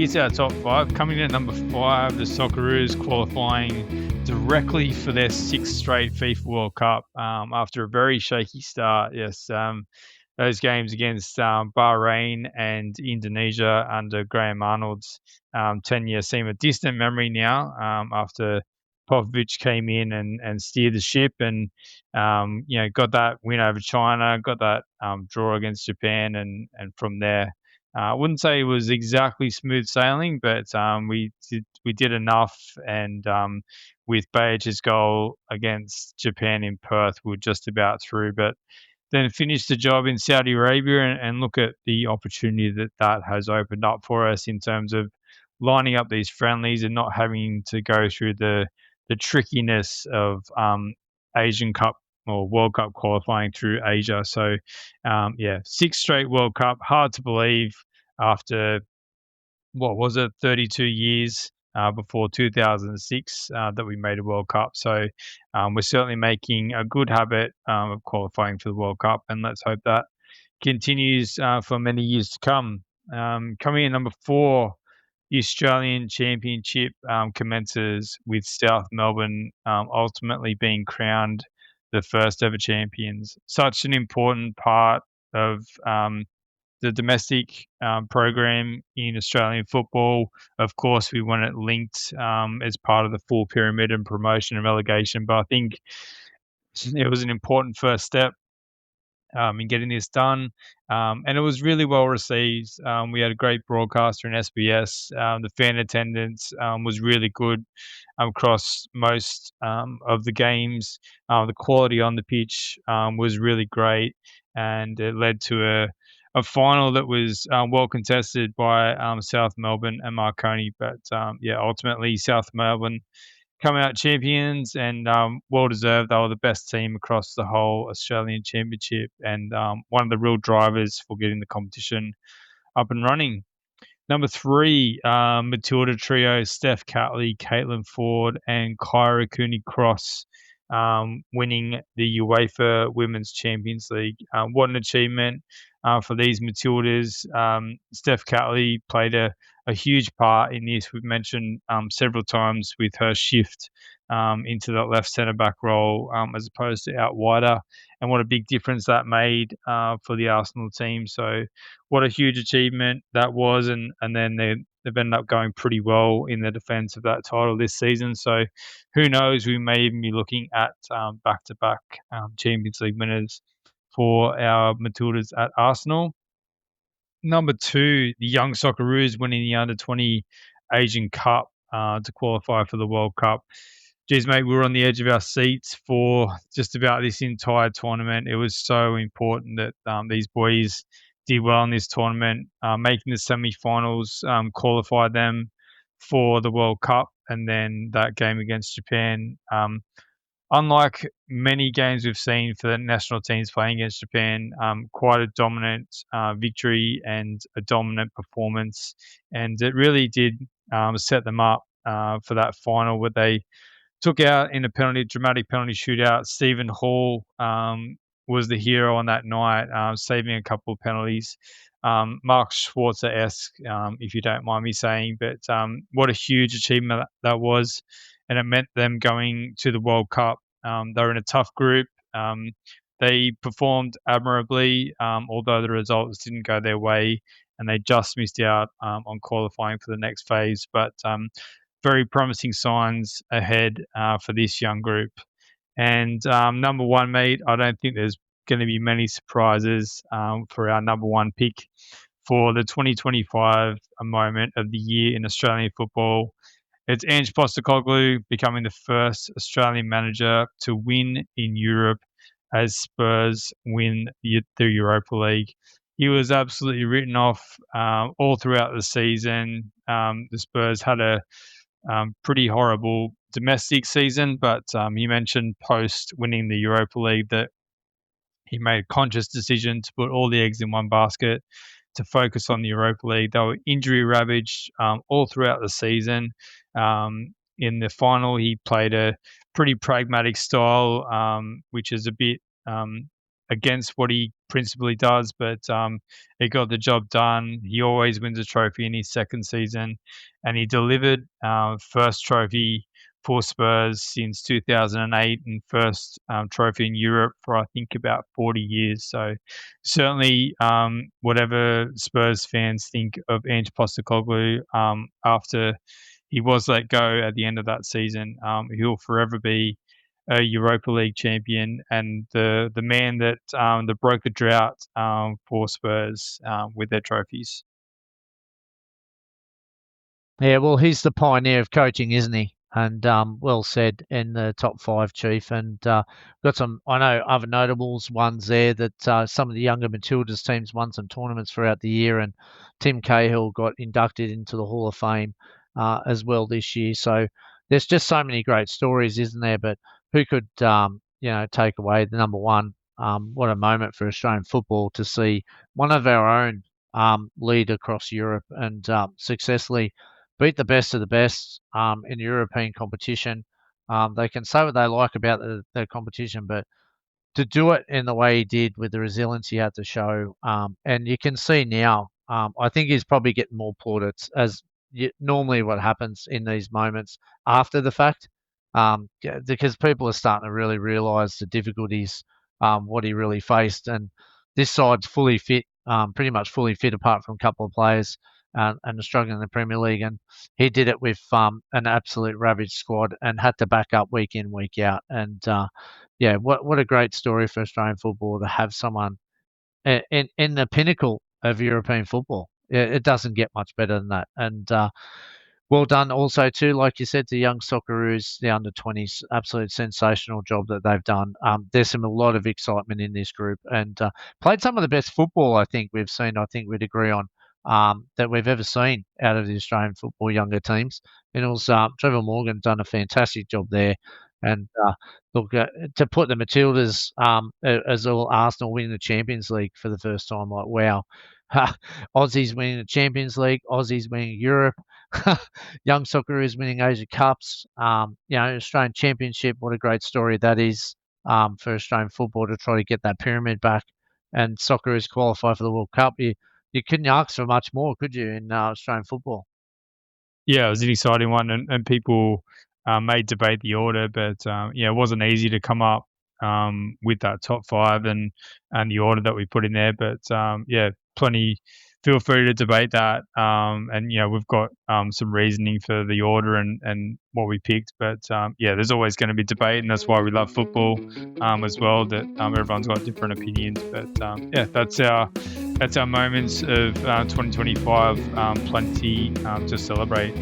Here's our top five. Coming in at number 5, the Socceroos qualifying directly for their 6th straight FIFA World Cup after a very shaky start. Yes, those games against Bahrain and Indonesia under Graham Arnold's tenure seem a distant memory now after Popovic came in and steered the ship and got that win over China, got that draw against Japan, and from there. I wouldn't say it was exactly smooth sailing, but we did enough, and with Bajic's goal against Japan in Perth, we were just about through. But then finish the job in Saudi Arabia and look at the opportunity that has opened up for us in terms of lining up these friendlies and not having to go through the trickiness of Asian Cup or World Cup qualifying through Asia. So, 6 straight World Cup. Hard to believe after, 32 years before 2006 that we made a World Cup. So we're certainly making a good habit of qualifying for the World Cup, and let's hope that continues for many years to come. Coming in number 4, the Australian Championship commences with South Melbourne ultimately being crowned the first ever champions. Such an important part of the domestic program in Australian football. Of course, we want it linked as part of the full pyramid and promotion and relegation, but I think it was an important first step in getting this done, and it was really well received. We had a great broadcaster in SBS. The fan attendance was really good across most of the games. The quality on the pitch was really great, and it led to a final that was well contested by South Melbourne and Marconi. But ultimately South Melbourne come out champions, and well deserved. They were the best team across the whole Australian Championship, and one of the real drivers for getting the competition up and running. Number 3, Matilda trio: Steph, Catley, Foord, and Kyra Cooney-Cross winning the UEFA Women's Champions League. What an achievement for these Matildas. Steph Catley played a huge part in this. We've mentioned several times with her shift into that left centre back role as opposed to out wider, and what a big difference that made for the Arsenal team. So what a huge achievement that was, and then they've ended up going pretty well in the defence of that title this season. So who knows, we may even be looking at back-to-back Champions League winners for our Matildas at Arsenal. Number 2, the young Socceroos winning the Under-20 Asian Cup to qualify for the World Cup. Geez, mate, we were on the edge of our seats for just about this entire tournament. It was so important that these boys did well in this tournament, making the semi-finals, qualified them for the World Cup, and then that game against Japan. Unlike many games we've seen for the national teams playing against Japan, quite a dominant victory and a dominant performance, and it really did set them up for that final where they took out in a dramatic penalty shootout. Stephen Hall was the hero on that night, saving a couple of penalties. Mark Schwarzer-esque, if you don't mind me saying, but what a huge achievement that was, and it meant them going to the World Cup. They were in a tough group. They performed admirably, although the results didn't go their way, and they just missed out on qualifying for the next phase. But very promising signs ahead for this young group. And number 1, mate, I don't think there's going to be many surprises for our number 1 pick for the 2025 moment of the year in Australian football. It's Ange Postecoglou becoming the first Australian manager to win in Europe as Spurs win the Europa League. He was absolutely written off all throughout the season. The Spurs had a pretty horrible domestic season, but he mentioned post winning the Europa League that he made a conscious decision to put all the eggs in one basket to focus on the Europa League. They were injury ravaged all throughout the season. In the final, he played a pretty pragmatic style, which is a bit against what he principally does, but he got the job done. He always wins a trophy in his second season, and he delivered first trophy for Spurs since 2008 and first trophy in Europe for I think about 40 years. So certainly, whatever Spurs fans think of Ange Postecoglou after he was let go at the end of that season, he'll forever be a Europa League champion and the man that broke the drought for Spurs with their trophies. Yeah, well, he's the pioneer of coaching, isn't he? And well said in the top five, Chief. And got some, I know, other notables ones there that some of the younger Matildas teams won some tournaments throughout the year, and Tim Cahill got inducted into the Hall of Fame as well this year. So there's just so many great stories, isn't there? But who could, take away the number one? What a moment for Australian football to see one of our own lead across Europe and successfully beat the best of the best in European competition. They can say what they like about the competition, but to do it in the way he did with the resilience he had to show, and you can see now, I think he's probably getting more plaudits as normally what happens in these moments after the fact, because people are starting to really realise the difficulties, what he really faced, and this side's fully fit, pretty much fully fit apart from a couple of players. And are struggling in the Premier League, and he did it with an absolute ravaged squad and had to back up week in, week out. And yeah, what a great story for Australian football to have someone in the pinnacle of European football. It doesn't get much better than that. And well done also too, like you said, to young Socceroos, the under-20s, absolute sensational job that they've done. There's a lot of excitement in this group, and played some of the best football I think we've seen. I think we'd agree on that we've ever seen out of the Australian football younger teams. And it was Trevor Morgan done a fantastic job there. And look, to put the Matildas as all Arsenal winning the Champions League for the first time, like wow, Aussies winning the Champions League, Aussies winning Europe. Young Socceroos winning Asia Cups, Australian Championship. What a great story that is for Australian football to try to get that pyramid back, and Socceroos qualify for the World Cup. You couldn't ask for much more, could you, in Australian football? Yeah, it was an exciting one, and people may debate the order, but it wasn't easy to come up with that top five and the order that we put in there. But plenty. Feel free to debate that, and we've got some reasoning for the order and what we picked. But there's always going to be debate, and that's why we love football as well. That everyone's got different opinions, but that's our moments of 2025. Plenty to celebrate.